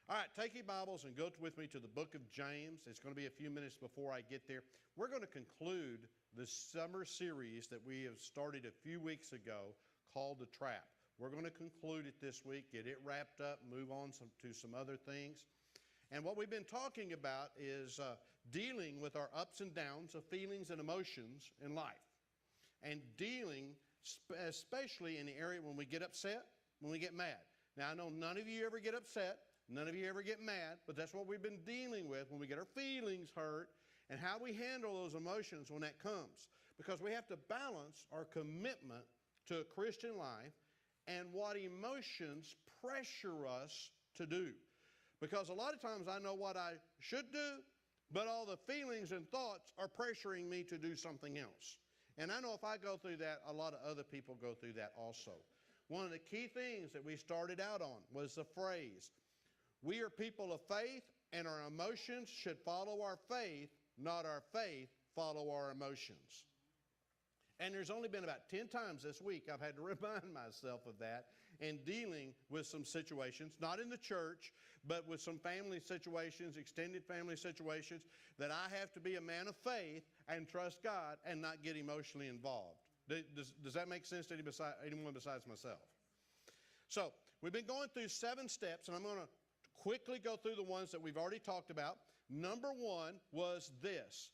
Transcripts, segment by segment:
All right, take your Bibles and go with me to the book of James. It's going to be a few minutes before I get there. We're going to conclude the summer series that we have started a few weeks ago called The Trap. We're going to conclude it this week, get it wrapped up, move on to some other things. And what we've been talking about is dealing with our ups and downs of feelings and emotions in life. And dealing especially in the area when we get upset, when we get mad. Now, I know none of you ever get upset. None of you ever get mad, but that's what we've been dealing with when we get our feelings hurt and how we handle those emotions when that comes. Because we have to balance our commitment to a Christian life and what emotions pressure us to do. Because a lot of times I know what I should do, but all the feelings and thoughts are pressuring me to do something else. And I know if I go through that, a lot of other people go through that also. One of the key things that we started out on was the phrase, we are people of faith, and our emotions should follow our faith, not our faith follow our emotions. And there's only been about 10 times this week I've had to remind myself of that in dealing with some situations, not in the church, but with some family situations, extended family situations, that I have to be a man of faith and trust God and not get emotionally involved. Does that make sense to anyone besides myself? So we've been going through 7 steps, and I'm going to quickly go through the ones that we've already talked about. Number 1 was this: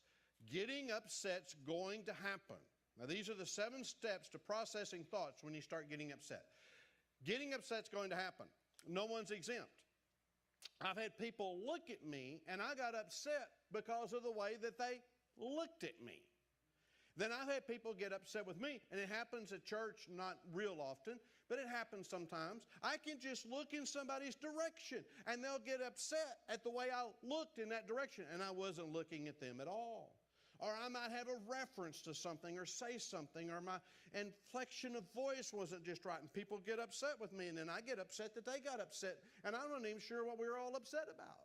getting upset's going to happen. Now, these are the 7 steps to processing thoughts when you start getting upset. Getting upset's going to happen. No one's exempt. I've had people look at me, and I got upset because of the way that they looked at me. Then I've had people get upset with me, and it happens at church, not real often, but it happens sometimes. I can just look in somebody's direction, and they'll get upset at the way I looked in that direction, and I wasn't looking at them at all. Or I might have a reference to something or say something, or my inflection of voice wasn't just right, and people get upset with me, and then I get upset that they got upset, and I'm not even sure what we were all upset about.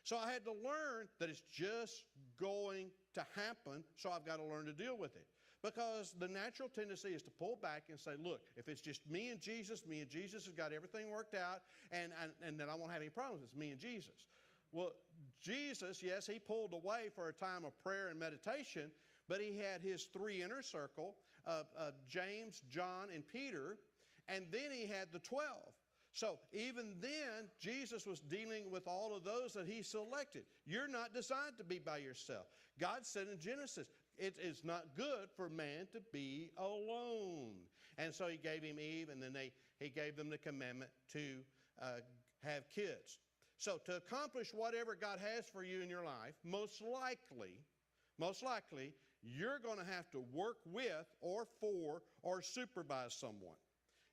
So I had to learn that it's just going to happen, so I've got to learn to deal with it. Because the natural tendency is to pull back and say, look, if it's just me and Jesus has got everything worked out, and then I won't have any problems. It's me and Jesus. Well, Jesus, yes, he pulled away for a time of prayer and meditation, but he had his 3 inner circle of James, John, and Peter, and then he had the 12. So even then, Jesus was dealing with all of those that he selected. You're not designed to be by yourself. God said in Genesis, it is not good for man to be alone. And so he gave him Eve, and then he gave them the commandment to have kids. So to accomplish whatever God has for you in your life, most likely, you're going to have to work with or for or supervise someone.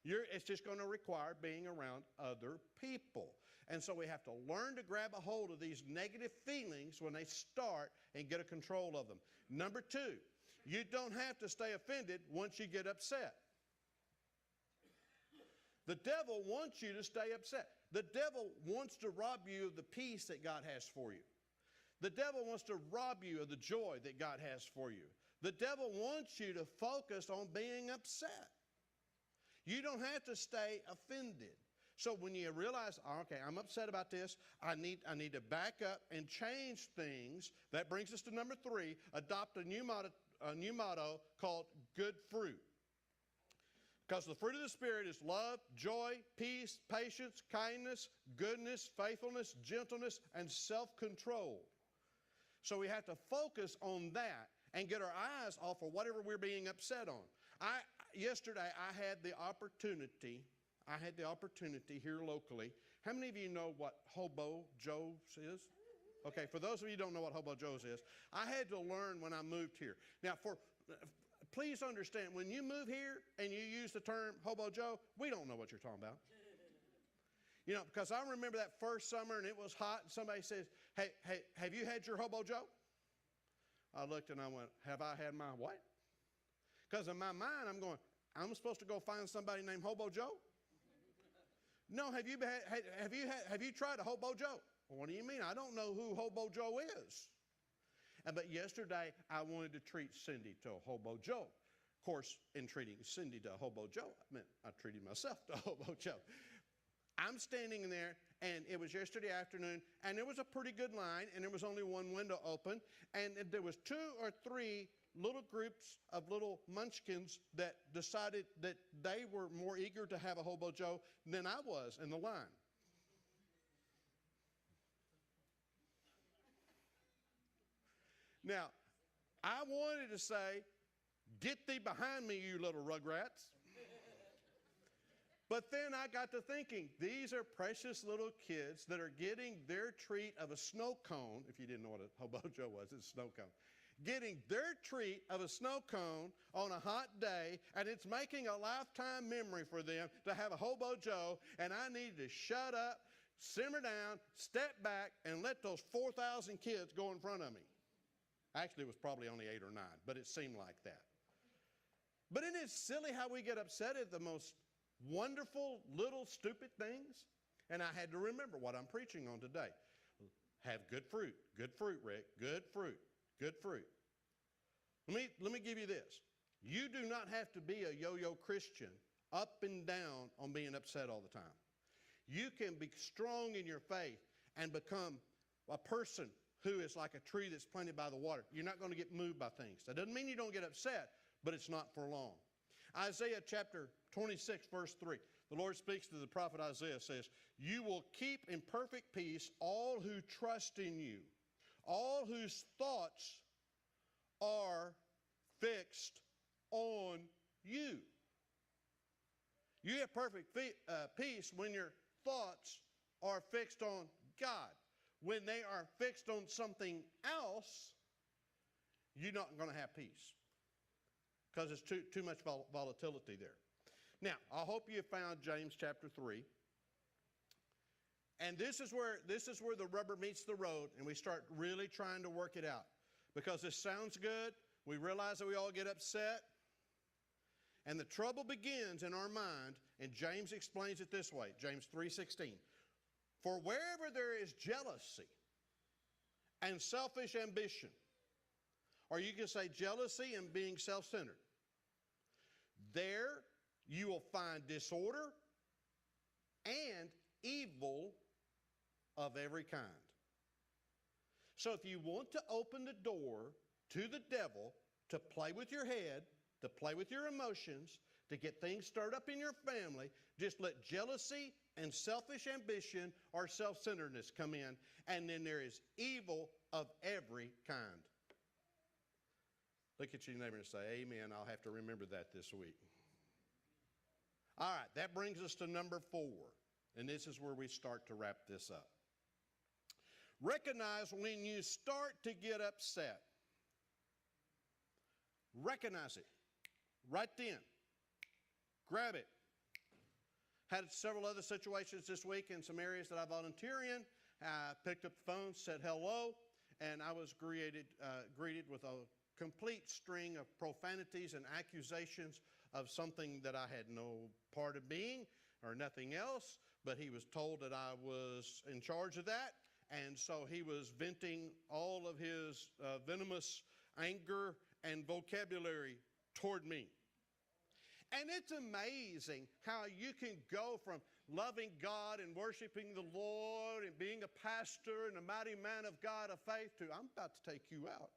It's just going to require being around other people. And so we have to learn to grab a hold of these negative feelings when they start and get a control of them. Number 2, you don't have to stay offended once you get upset. The devil wants you to stay upset. The devil wants to rob you of the peace that God has for you. The devil wants to rob you of the joy that God has for you. The devil wants you to focus on being upset. You don't have to stay offended. So when you realize, okay, I'm upset about this, I need to back up and change things. That brings us to number 3, adopt a new motto called good fruit. Because the fruit of the Spirit is love, joy, peace, patience, kindness, goodness, faithfulness, gentleness, and self-control. So we have to focus on that and get our eyes off of whatever we're being upset on. Yesterday I had the opportunity here locally. How many of you know what Hobo Joe's is? Okay, for those of you who don't know what Hobo Joe's is, I had to learn when I moved here. Now, please understand, when you move here and you use the term Hobo Joe, we don't know what you're talking about. You know, because I remember that first summer and it was hot and somebody says, hey, have you had your Hobo Joe? I looked and I went, have I had my what? Because in my mind, I'm going, I'm supposed to go find somebody named Hobo Joe? No, have you tried a Hobo Joe? Well, what do you mean? I don't know who Hobo Joe is. But yesterday, I wanted to treat Cindy to a Hobo Joe. Of course, in treating Cindy to a Hobo Joe, I meant I treated myself to a Hobo Joe. I'm standing there, And it was yesterday afternoon, and there was a pretty good line, and there was only one window open, and there was 2 or 3 little groups of little munchkins that decided that they were more eager to have a Hobo Joe than I was in the line. Now, I wanted to say, "Get thee behind me, you little rugrats." But then I got to thinking, these are precious little kids that are getting their treat of a snow cone. If you didn't know what a Hobo Joe was, it's a snow cone. Getting their treat of a snow cone on a hot day, and it's making a lifetime memory for them to have a Hobo Joe, and I needed to shut up, simmer down, step back, and let those 4,000 kids go in front of me. Actually, it was probably only 8 or 9, but it seemed like that. But isn't it silly how we get upset at the most wonderful little stupid things? And I had to remember what I'm preaching on today. Have good fruit. Good fruit, Rick. Good fruit. Good fruit. Let me give you this. You do not have to be a yo-yo Christian up and down on being upset all the time. You can be strong in your faith and become a person who is like a tree that's planted by the water. You're not going to get moved by things. That doesn't mean you don't get upset, but it's not for long. Isaiah chapter 26, verse 3. The Lord speaks to the prophet Isaiah, says, "You will keep in perfect peace all who trust in you, all whose thoughts are fixed on you." You have perfect peace when your thoughts are fixed on God. When they are fixed on something else, you're not going to have peace because there's too much volatility there. Now, I hope you found James chapter 3. And this is where the rubber meets the road, and we start really trying to work it out. Because this sounds good. We realize that we all get upset. And the trouble begins in our mind, and James explains it this way, James 3:16. "For wherever there is jealousy and selfish ambition," or you can say jealousy and being self-centered, "there you will find disorder and evil of every kind." So if you want to open the door to the devil to play with your head, to play with your emotions, to get things stirred up in your family, just let jealousy and selfish ambition or self-centeredness come in, and then there is evil of every kind. Look at your neighbor and say, "Amen, I'll have to remember that this week." All right, that brings us to number 4, and this is where we start to wrap this up. Recognize when you start to get upset. Recognize it. Right then. Grab it. Had several other situations this week in some areas that I volunteer in. I picked up the phone, said hello, and I was greeted with a complete string of profanities and accusations of something that I had no part of being or nothing else, but he was told that I was in charge of that, and so he was venting all of his venomous anger and vocabulary toward me. And it's amazing how you can go from loving God and worshiping the Lord and being a pastor and a mighty man of God of faith to, "I'm about to take you out."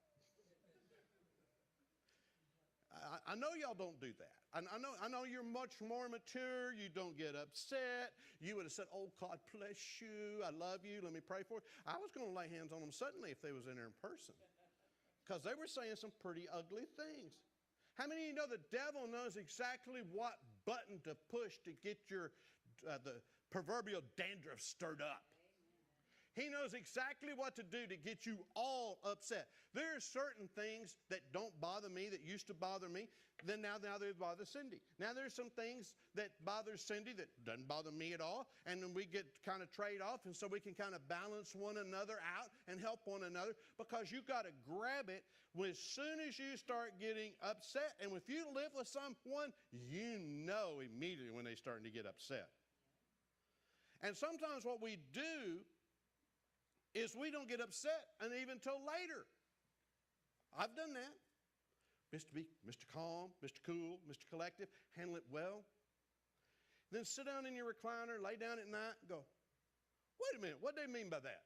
I know y'all don't do that. I know you're much more mature. You don't get upset. You would have said, "Oh, God bless you. I love you. Let me pray for you." I was going to lay hands on them suddenly if they was in there in person, because they were saying some pretty ugly things. How many of you know the devil knows exactly what button to push to get your the proverbial dandruff stirred up? He knows exactly what to do to get you all upset. There are certain things that don't bother me that used to bother me. Then now they bother Cindy. Now there's some things that bother Cindy that doesn't bother me at all. And then we get kind of trade off, and so we can kind of balance one another out and help one another, because you got to grab it as soon as you start getting upset. And if you live with someone, you know immediately when they're starting to get upset. And sometimes what we do is we don't get upset and even until later. I've done that. Mr. Calm, Mr. Cool, Mr. Collective, handle it well. Then sit down in your recliner, lay down at night and go, Wait a minute, what do they mean by that?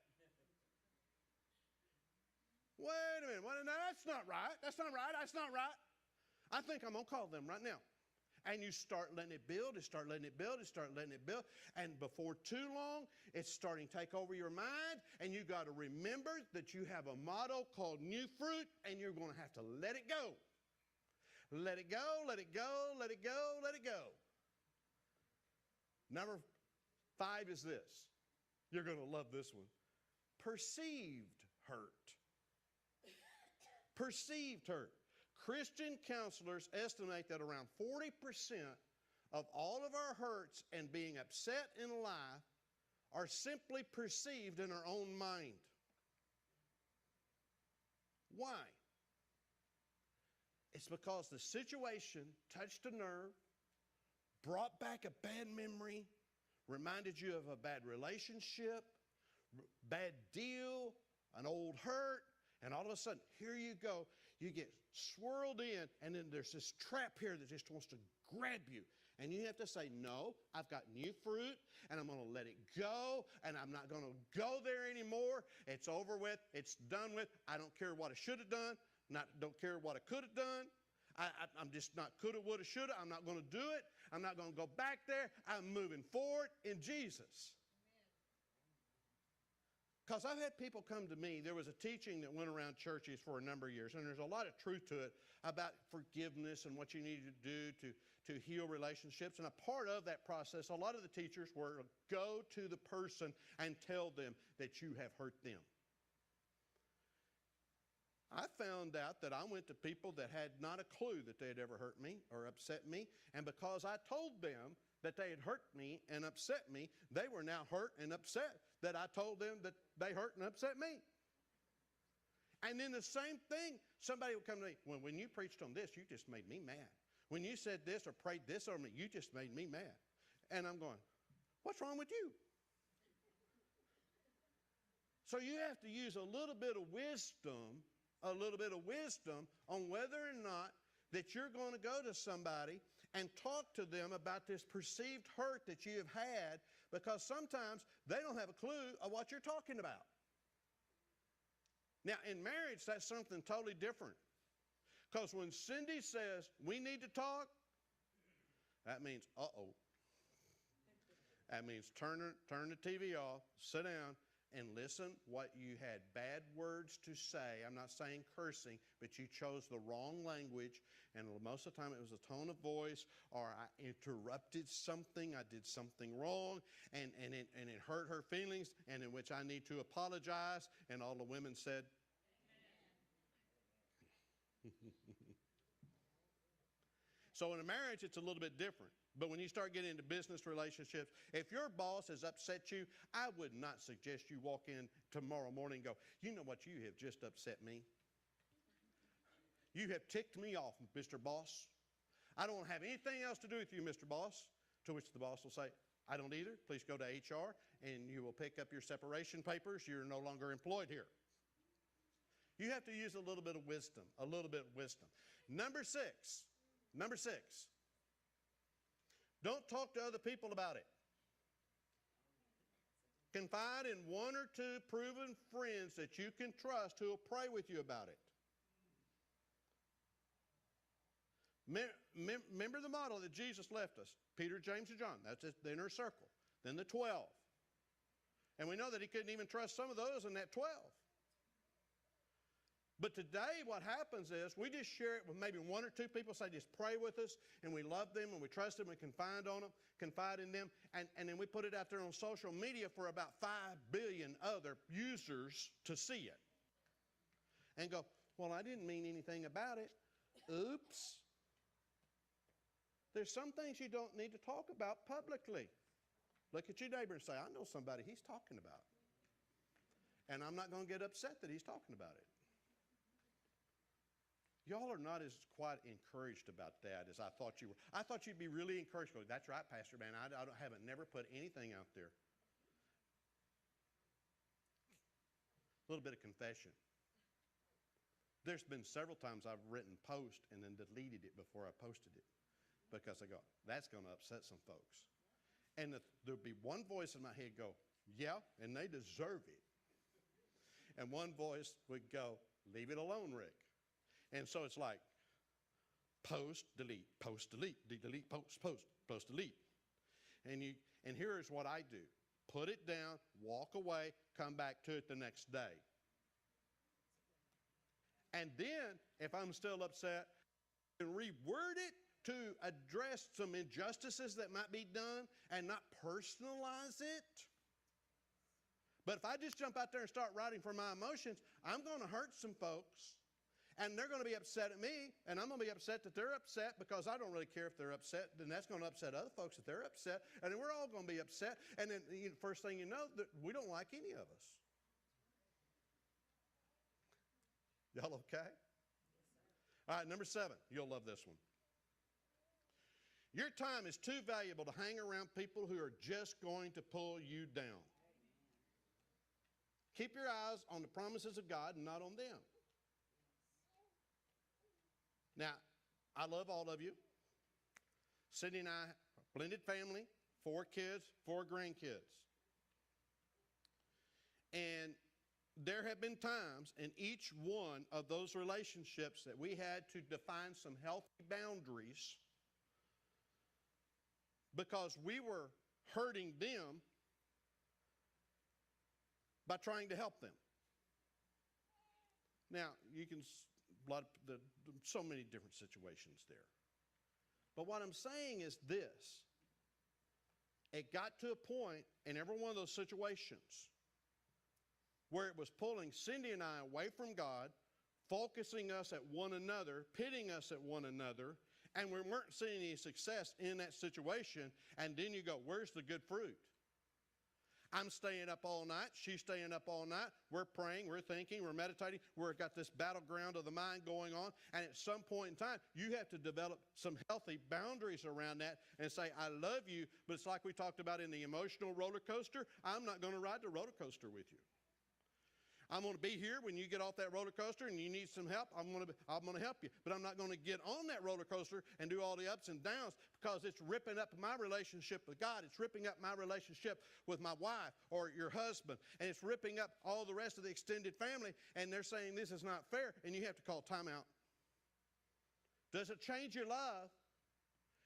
Wait a minute, no, that's not right. That's not right. That's not right. I think I'm going to call them right now. And you start letting it build, and start letting it build, and start letting it build. And before too long, it's starting to take over your mind. And you got to remember that you have a motto called new fruit, and you're going to have to let it go. Let it go, let it go, let it go, let it go. Number 5 is this. You're going to love this one. Perceived hurt. Perceived hurt. Christian counselors estimate that around 40% of all of our hurts and being upset in life are simply perceived in our own mind. Why? It's because the situation touched a nerve, brought back a bad memory, reminded you of a bad relationship, bad deal, an old hurt, and all of a sudden, here you go. You get swirled in, and then there's this trap here that just wants to grab you. And you have to say, no, I've got new fruit, and I'm going to let it go, and I'm not going to go there anymore. It's over with. It's done with. I don't care what I should have done. Don't care what I could have done. I'm just not coulda, woulda, shoulda. I'm not going to do it. I'm not going to go back there. I'm moving forward in Jesus. Because I've had people come to me. There was a teaching that went around churches for a number of years, and there's a lot of truth to it about forgiveness and what you need to do to heal relationships. And a part of that process, a lot of the teachers were go to the person and tell them that you have hurt them. I found out that I went to people that had not a clue that they had ever hurt me or upset me, and because I told them that they had hurt me and upset me, they were now hurt and upset that I told them that they hurt and upset me. And then the same thing, somebody would come to me, well, when you preached on this, you just made me mad. When you said this or prayed this on me, you just made me mad. And I'm going, what's wrong with you? So you have to use a little bit of wisdom on whether or not that you're going to go to somebody and talk to them about this perceived hurt that you have had, because sometimes they don't have a clue of what you're talking about. Now, in marriage, that's something totally different. Because when Cindy says, we need to talk, that means, uh-oh. That means turn the TV off, sit down, and listen what you had bad words to say. I'm not saying cursing, but you chose the wrong language, and most of the time it was a tone of voice, or I interrupted something, I did something wrong, and it hurt her feelings, and in which I need to apologize, and all the women said, So in a marriage, it's a little bit different. But when you start getting into business relationships, if your boss has upset you, I would not suggest you walk in tomorrow morning and go, you know what, you have just upset me. You have ticked me off, Mr. Boss. I don't have anything else to do with you, Mr. Boss. To which the boss will say, I don't either. Please go to HR, and you will pick up your separation papers. You're no longer employed here. You have to use a little bit of wisdom, Number six. Don't talk to other people about it. Confide in one or two proven friends that you can trust who will pray with you about it. Remember the model that Jesus left us. Peter, James, and John. That's the inner circle. Then the 12. And we know that he couldn't even trust some of those in that 12. But today what happens is we just share it with maybe one or two people, say just pray with us, and we love them, and we trust them, and confide in them, and then we put it out there on social media for about 5 billion other users to see it. And go, well, I didn't mean anything about it. Oops. There's some things you don't need to talk about publicly. Look at your neighbor and say, I know somebody he's talking about. And I'm not going to get upset that he's talking about it. Y'all are not as quite encouraged about that as I thought you were. I thought you'd be really encouraged. Going, that's right, Pastor, man. I haven't never put anything out there. A little bit of confession. There's been several times I've written post and then deleted it before I posted it, because I go, that's going to upset some folks. And there'll be one voice in my head go, Yeah, and they deserve it. And one voice would go, leave it alone, Rick. And so it's like, post, delete, delete, post, delete. And here's what I do. Put it down, walk away, come back to it the next day. And then, if I'm still upset, I can reword it to address some injustices that might be done and not personalize it. But if I just jump out there and start writing for my emotions, I'm going to hurt some folks. And they're going to be upset at me, and I'm going to be upset that they're upset because I don't really care if they're upset. Then that's going to upset other folks if they're upset. And then we're all going to be upset. And then first thing you know, we don't like any of us. Y'all okay? All right, number 7. You'll love this one. Your time is too valuable to hang around people who are just going to pull you down. Keep your eyes on the promises of God and not on them. Now, I love all of you. Cindy and I, blended family, 4 kids, 4 grandkids. And there have been times in each one of those relationships that we had to define some healthy boundaries because we were hurting them by trying to help them. Now, you can... so many different situations there. But what I'm saying is this. It got to a point in every one of those situations where it was pulling Cindy and I away from God, focusing us at one another, pitting us at one another, and we weren't seeing any success in that situation. And then you go, where's the good fruit? I'm staying up all night. She's staying up all night. We're praying. We're thinking. We're meditating. We've got this battleground of the mind going on. And at some point in time, you have to develop some healthy boundaries around that and say, I love you, but it's like we talked about in the emotional roller coaster. I'm not going to ride the roller coaster with you. I'm going to be here when you get off that roller coaster and you need some help. I'm going to help you. But I'm not going to get on that roller coaster and do all the ups and downs because it's ripping up my relationship with God. It's ripping up my relationship with my wife or your husband. And it's ripping up all the rest of the extended family. And they're saying this is not fair. And you have to call timeout. Does it change your love?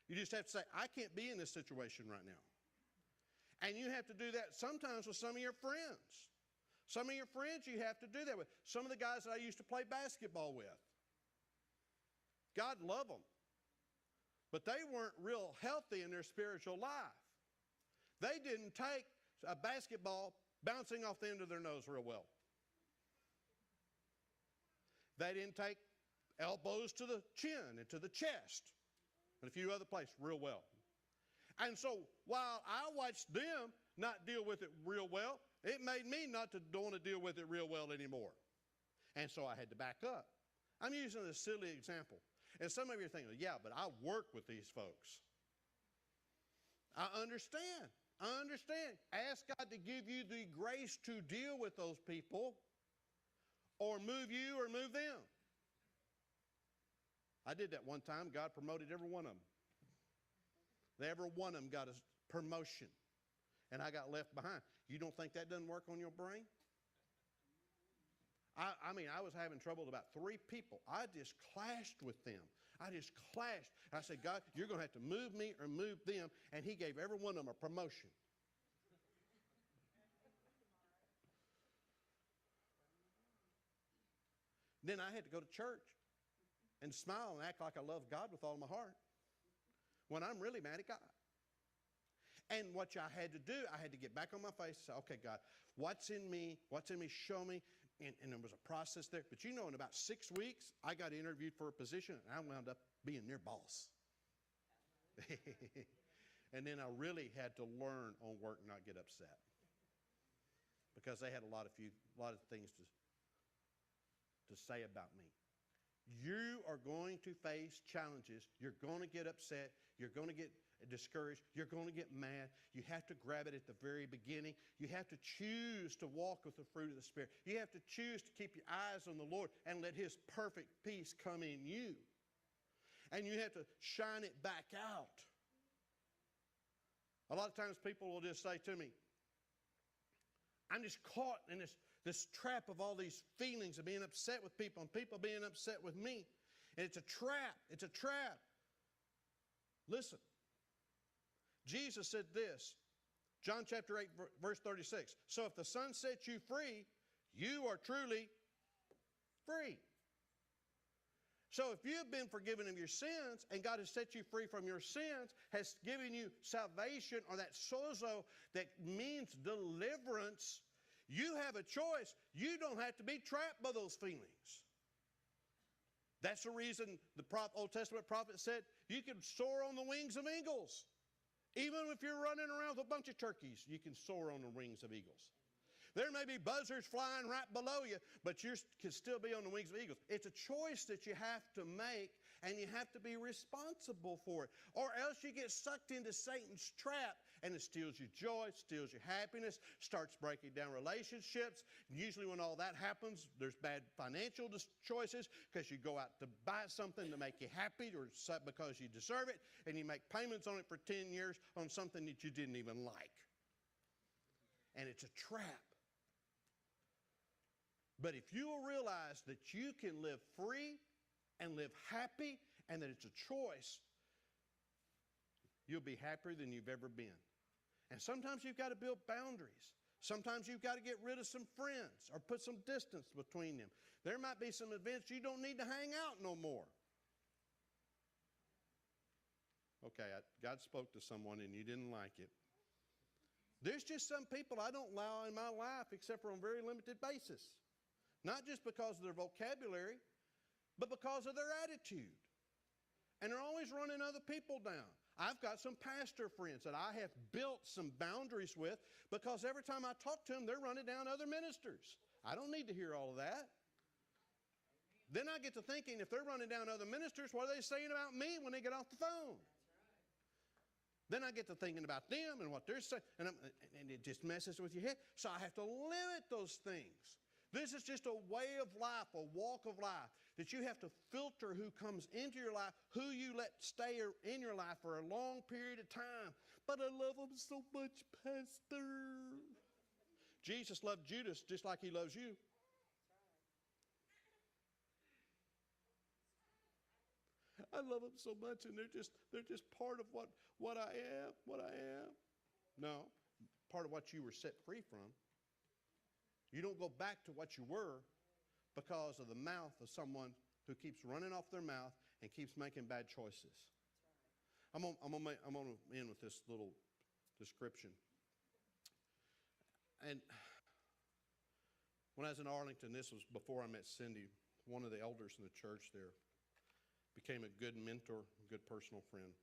You just have to say, I can't be in this situation right now. And you have to do that sometimes with some of your friends. Some of your friends you have to do that with. Some of the guys that I used to play basketball with. God love them. But they weren't real healthy in their spiritual life. They didn't take a basketball bouncing off the end of their nose real well. They didn't take elbows to the chin and to the chest and a few other places real well. And so while I watched them not deal with it real well, it made me not to want to deal with it real well anymore. And so I had to back up. I'm using a silly example. And some of you are thinking, yeah, but I work with these folks. I understand. I understand. Ask God to give you the grace to deal with those people or move you or move them. I did that one time. God promoted every one of them. Every one of them got a promotion. And I got left behind. You don't think that doesn't work on your brain? I mean, I was having trouble with about 3 people. I just clashed with them. I just clashed. I said, God, you're going to have to move me or move them. And he gave every one of them a promotion. Then I had to go to church and smile and act like I love God with all my heart when I'm really mad at God. And what I had to do, I had to get back on my face and say, okay, God, what's in me? What's in me? Show me. And there was a process there. But you know, in about 6 weeks, I got interviewed for a position, and I wound up being their boss. And then I really had to learn on work and not get upset because they had a lot of things to say about me. You are going to face challenges. You're going to get upset. You're going to get discouraged. You're going to get mad. You have to grab it at the very beginning. You have to choose to walk with the fruit of the Spirit. You have to choose to keep your eyes on the Lord and let His perfect peace come in you. And you have to shine it back out. A lot of times people will just say to me, I'm just caught in this trap of all these feelings of being upset with people and people being upset with me. And it's a trap. It's a trap. Listen. Jesus said this, John chapter 8, verse 36. So if the Son sets you free, you are truly free. So if you have been forgiven of your sins and God has set you free from your sins, has given you salvation or that sozo that means deliverance, you have a choice. You don't have to be trapped by those feelings. That's the reason the Old Testament prophet said you can soar on the wings of eagles. Even if you're running around with a bunch of turkeys, you can soar on the wings of eagles. There may be buzzards flying right below you, but you can still be on the wings of eagles. It's a choice that you have to make, and you have to be responsible for it. Or else you get sucked into Satan's trap, and it steals your joy, steals your happiness, starts breaking down relationships. Usually when all that happens, there's bad financial choices because you go out to buy something to make you happy or because you deserve it, and you make payments on it for 10 years on something that you didn't even like. And it's a trap. But if you will realize that you can live free and live happy and that it's a choice, you'll be happier than you've ever been. And sometimes you've got to build boundaries. Sometimes you've got to get rid of some friends or put some distance between them. There might be some events you don't need to hang out no more. Okay, God spoke to someone and you didn't like it. There's just some people I don't allow in my life except for on a very limited basis. Not just because of their vocabulary, but because of their attitude. And they're always running other people down. I've got some pastor friends that I have built some boundaries with because every time I talk to them, they're running down other ministers. I don't need to hear all of that. Then I get to thinking, if they're running down other ministers, what are they saying about me when they get off the phone? Then I get to thinking about them and what they're saying, and it just messes with your head. So I have to limit those things. This is just a way of life, a walk of life, that you have to filter who comes into your life, who you let stay in your life for a long period of time. But I love them so much, Pastor. Jesus loved Judas just like he loves you. I love them so much, and they're just part of what I am. No, part of what you were set free from. You don't go back to what you were because of the mouth of someone who keeps running off their mouth and keeps making bad choices. I'm going to end with this little description. And when I was in Arlington, this was before I met Cindy, one of the elders in the church there became a good mentor, a good personal friend.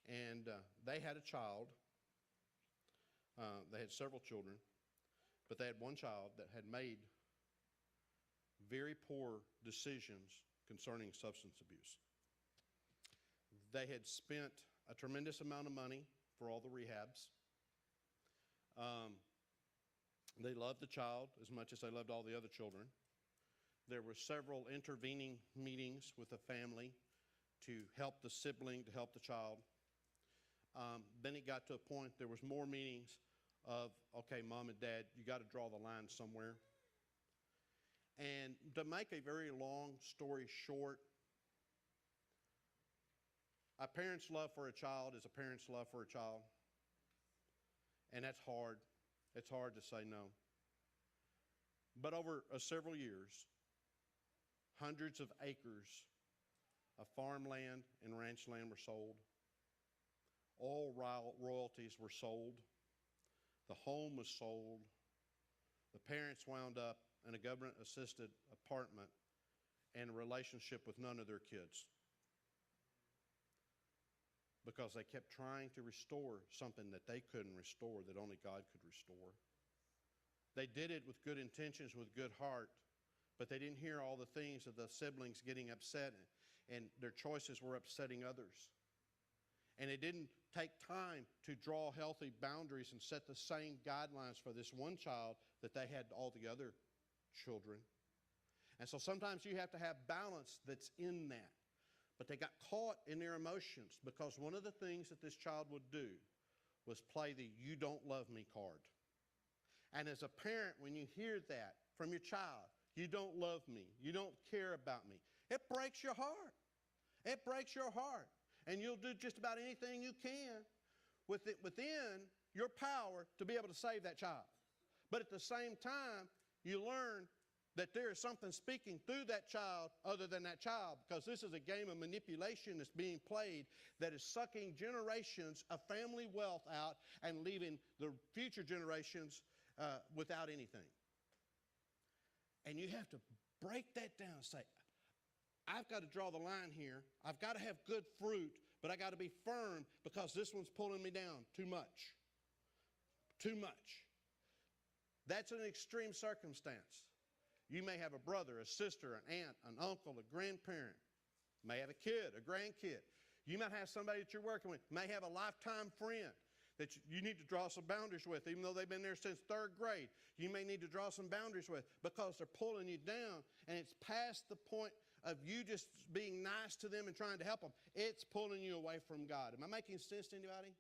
And they had a child. They had several children. But they had one child that had made very poor decisions concerning substance abuse. They had spent a tremendous amount of money for all the rehabs. They loved the child as much as they loved all the other children. There were several intervening meetings with the family to help the sibling, to help the child. Then it got to a point, there was more meetings of, okay, Mom and Dad, you got to draw the line somewhere. And to make a very long story short, a parent's love for a child is a parent's love for a child. And that's hard. It's hard to say no. But over several years, hundreds of acres of farmland and ranch land were sold. All royalties were sold. The home was sold. The parents wound up in a government-assisted apartment and a relationship with none of their kids because they kept trying to restore something that they couldn't restore, that only God could restore. They did it with good intentions, with good heart, but they didn't hear all the things of the siblings getting upset, and their choices were upsetting others. And it didn't take time to draw healthy boundaries and set the same guidelines for this one child that they had to all the other children. And so sometimes you have to have balance that's in that. But they got caught in their emotions because one of the things that this child would do was play the "you don't love me" card. And as a parent, when you hear that from your child, you don't love me, you don't care about me, it breaks your heart. It breaks your heart. And you'll do just about anything you can within your power to be able to save that child. But at the same time, you learn that there is something speaking through that child other than that child, because this is a game of manipulation that's being played that is sucking generations of family wealth out and leaving the future generations without anything. And you have to break that down and say, I've got to draw the line here. I've got to have good fruit, but I got to be firm because this one's pulling me down too much. Too much. That's an extreme circumstance. You may have a brother, a sister, an aunt, an uncle, a grandparent. You may have a kid, a grandkid. You might have somebody that you're working with. You may have a lifetime friend that you need to draw some boundaries with, even though they've been there since 3rd grade. You may need to draw some boundaries with because they're pulling you down, and it's past the point of you just being nice to them and trying to help them. It's pulling you away from God. Am I making sense to anybody?